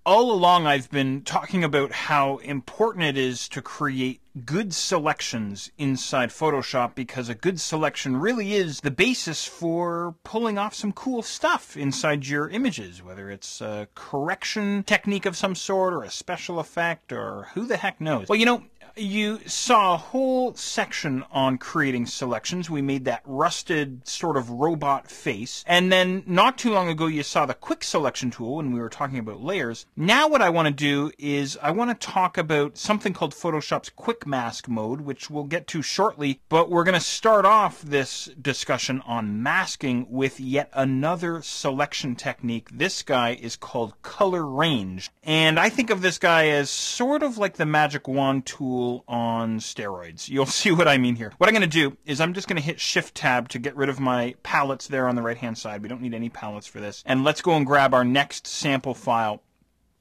All along, I've been talking about how important it is to create good selections inside Photoshop, because a good selection really is the basis for pulling off some cool stuff inside your images, whether it's a correction technique of some sort or a special effect or who the heck knows. Well, you saw a whole section on creating selections. We made that rusted sort of robot face. And then not too long ago, you saw the quick selection tool when we were talking about layers. Now what I want to do is I want to talk about something called Photoshop's quick mask mode, which we'll get to shortly. But we're going to start off this discussion on masking with yet another selection technique. This guy is called color range. And I think of this guy as sort of like the magic wand tool on steroids. You'll see what I mean here. What I'm going to do is I'm just going to hit Shift Tab to get rid of my palettes there on the right hand side. We don't need any palettes for this. And let's go and grab our next sample file.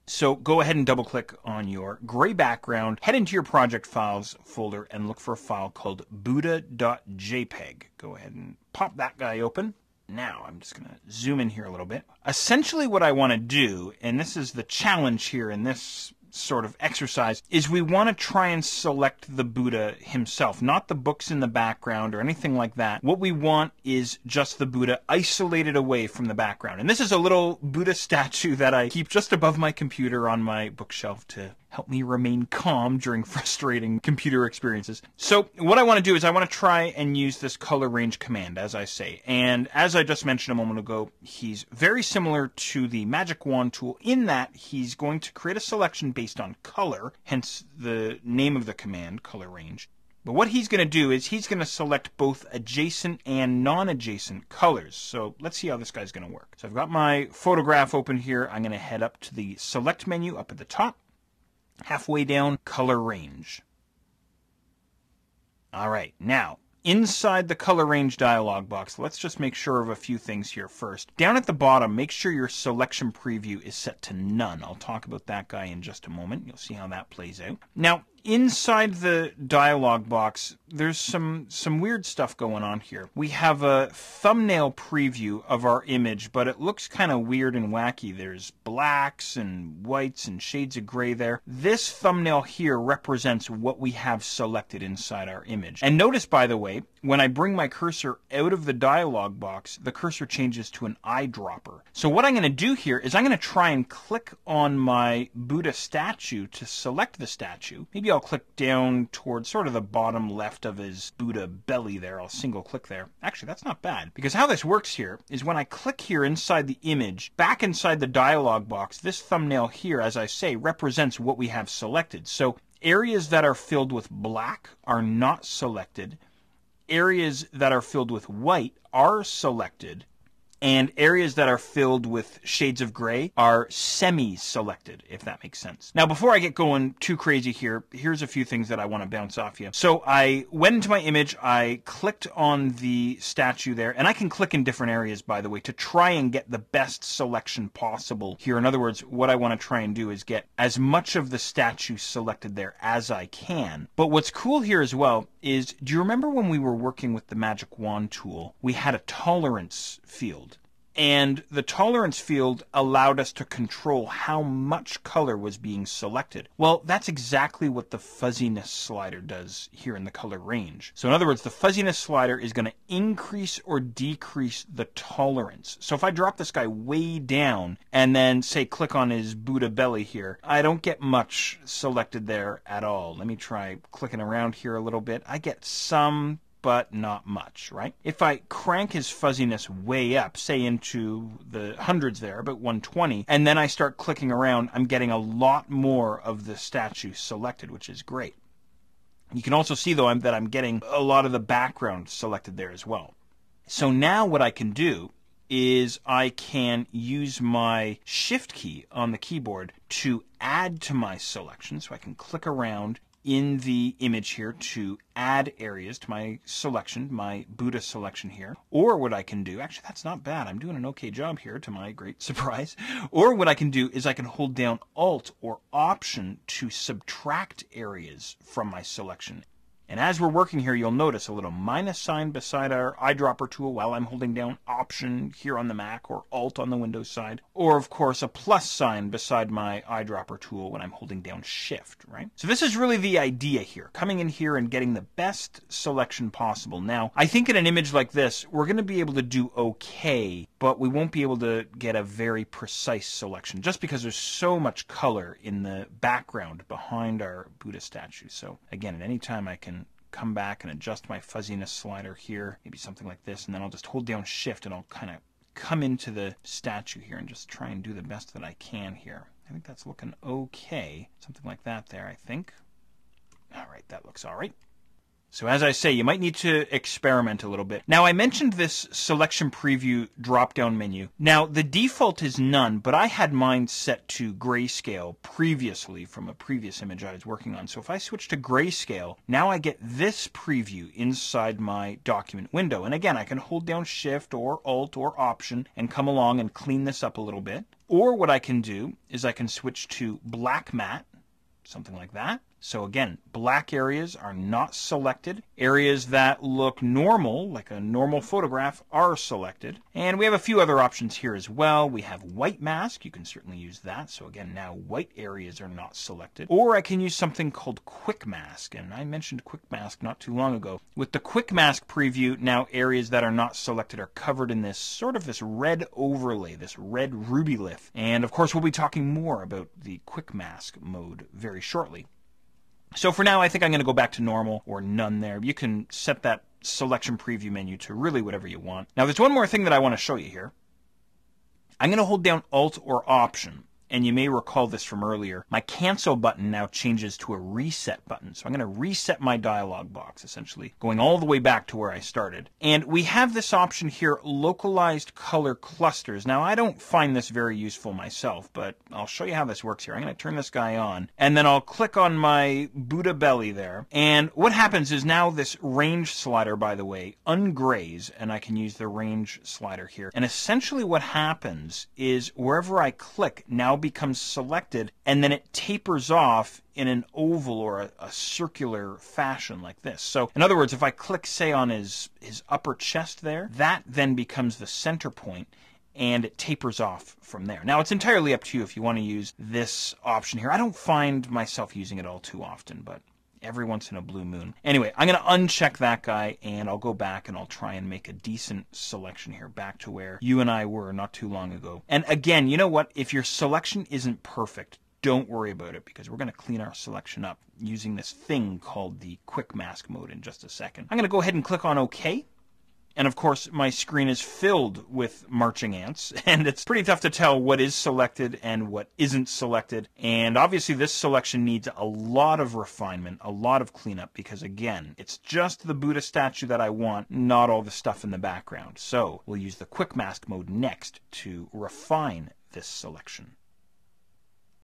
So go ahead and double click on your gray background, head into your project files folder and look for a file called buddha.jpg. Go ahead and pop that guy open. Now, I'm just going to zoom in here a little bit. Essentially what I want to do, and this is the challenge here in this sort of exercise, is we want to try and select the Buddha himself, not the books in the background or anything like that. What we want is just the Buddha isolated away from the background. And this is a little Buddha statue that I keep just above my computer on my bookshelf to help me remain calm during frustrating computer experiences. So what I want to do is I want to try and use this color range command, as I say. And as I just mentioned a moment ago, he's very similar to the magic wand tool in that he's going to create a selection based on color, hence the name of the command, color range. But what he's going to do is he's going to select both adjacent and non-adjacent colors. So let's see how this guy's going to work. So I've got my photograph open here. I'm going to head up to the select menu up at the top. Halfway down, color range. All right, now inside the color range dialog box, let's just make sure of a few things here first. Down at the bottom, make sure your selection preview is set to none. I'll talk about that guy in just a moment. You'll see how that plays out. Now, inside the dialog box, there's some weird stuff going on here. We have a thumbnail preview of our image, but it looks kind of weird and wacky. There's blacks and whites and shades of gray there. This thumbnail here represents what we have selected inside our image. And notice, by the way, when I bring my cursor out of the dialog box, the cursor changes to an eyedropper. So what I'm going to do here is I'm going to try and click on my Buddha statue to select the statue. Maybe I'll click down towards sort of the bottom left of his Buddha belly there. I'll single click there. Actually, that's not bad, because how this works here is when I click here inside the image, back inside the dialog box, this thumbnail here, as I say, represents what we have selected. So areas that are filled with black are not selected. Areas that are filled with white are selected. And areas that are filled with shades of gray are semi-selected, if that makes sense. Now, before I get going too crazy here, here's a few things that I want to bounce off you. So I went into my image, I clicked on the statue there, and I can click in different areas, by the way, to try and get the best selection possible here. In other words, what I want to try and do is get as much of the statue selected there as I can. But what's cool here as well is, do you remember when we were working with the magic wand tool, we had a tolerance field? And the tolerance field allowed us to control how much color was being selected. Well, that's exactly what the fuzziness slider does here in the color range. So in other words, the fuzziness slider is going to increase or decrease the tolerance. So if I drop this guy way down and then say click on his Buddha belly here, I don't get much selected there at all. Let me try clicking around here a little bit. I get some, but not much, right? If I crank his fuzziness way up, say into the hundreds there, about 120, and then I start clicking around, I'm getting a lot more of the statue selected, which is great. You can also see, though, that I'm getting a lot of the background selected there as well. So now what I can do is I can use my Shift key on the keyboard to add to my selection. So I can click around in the image here to add areas to my selection, my Buddha selection here. Or what I can do, actually that's not bad, I'm doing an okay job here to my great surprise. Or what I can do is I can hold down Alt or Option to subtract areas from my selection. And as we're working here, you'll notice a little minus sign beside our eyedropper tool while I'm holding down Option here on the Mac or Alt on the Windows side. Or, of course, a plus sign beside my eyedropper tool when I'm holding down Shift, right? So this is really the idea here, coming in here and getting the best selection possible. Now, I think in an image like this, we're going to be able to do okay, but we won't be able to get a very precise selection just because there's so much color in the background behind our Buddha statue. So again, at any time I can come back and adjust my fuzziness slider here, maybe something like this, and then I'll just hold down Shift and I'll kind of come into the statue here and just try and do the best that I can here. I think that's looking okay. Something like that there, I think. All right, that looks all right. So as I say, you might need to experiment a little bit. Now, I mentioned this selection preview drop-down menu. Now, the default is none, but I had mine set to grayscale previously from a previous image I was working on. So if I switch to grayscale, now I get this preview inside my document window. And again, I can hold down Shift or Alt or Option and come along and clean this up a little bit. Or what I can do is I can switch to black matte, something like that. So again, black areas are not selected. Areas that look normal, like a normal photograph, are selected. And we have a few other options here as well. We have white mask. You can certainly use that. So again, now white areas are not selected. Or I can use something called quick mask. And I mentioned quick mask not too long ago. With the quick mask preview, now areas that are not selected are covered in this sort of this red overlay, this red rubylith. And of course, we'll be talking more about the quick mask mode very shortly. So for now, I think I'm going to go back to normal or none there. You can set that selection preview menu to really whatever you want. Now, there's one more thing that I want to show you here. I'm going to hold down Alt or Option. And you may recall this from earlier. My cancel button now changes to a reset button. So I'm going to reset my dialog box, essentially, going all the way back to where I started. And we have this option here, localized color clusters. Now, I don't find this very useful myself, but I'll show you how this works here. I'm going to turn this guy on, and then I'll click on my Buddha belly there. And what happens is now this range slider, by the way, ungrays, and I can use the range slider here. And essentially what happens is wherever I click now becomes selected, and then it tapers off in an oval or a circular fashion like this. So in other words, if I click, say, on his upper chest there, that then becomes the center point, and it tapers off from there. Now, it's entirely up to you if you want to use this option here. I don't find myself using it all too often, but every once in a blue moon. Anyway, I'm going to uncheck that guy, and I'll go back and I'll try and make a decent selection here, back to where you and I were not too long ago. And again, you know what? If your selection isn't perfect, don't worry about it, because we're going to clean our selection up using this thing called the quick mask mode in just a second. I'm going to go ahead and click on OK. And of course, my screen is filled with marching ants, and it's pretty tough to tell what is selected and what isn't selected. And obviously, this selection needs a lot of refinement, a lot of cleanup, because again, it's just the Buddha statue that I want, not all the stuff in the background. So we'll use the quick mask mode next to refine this selection.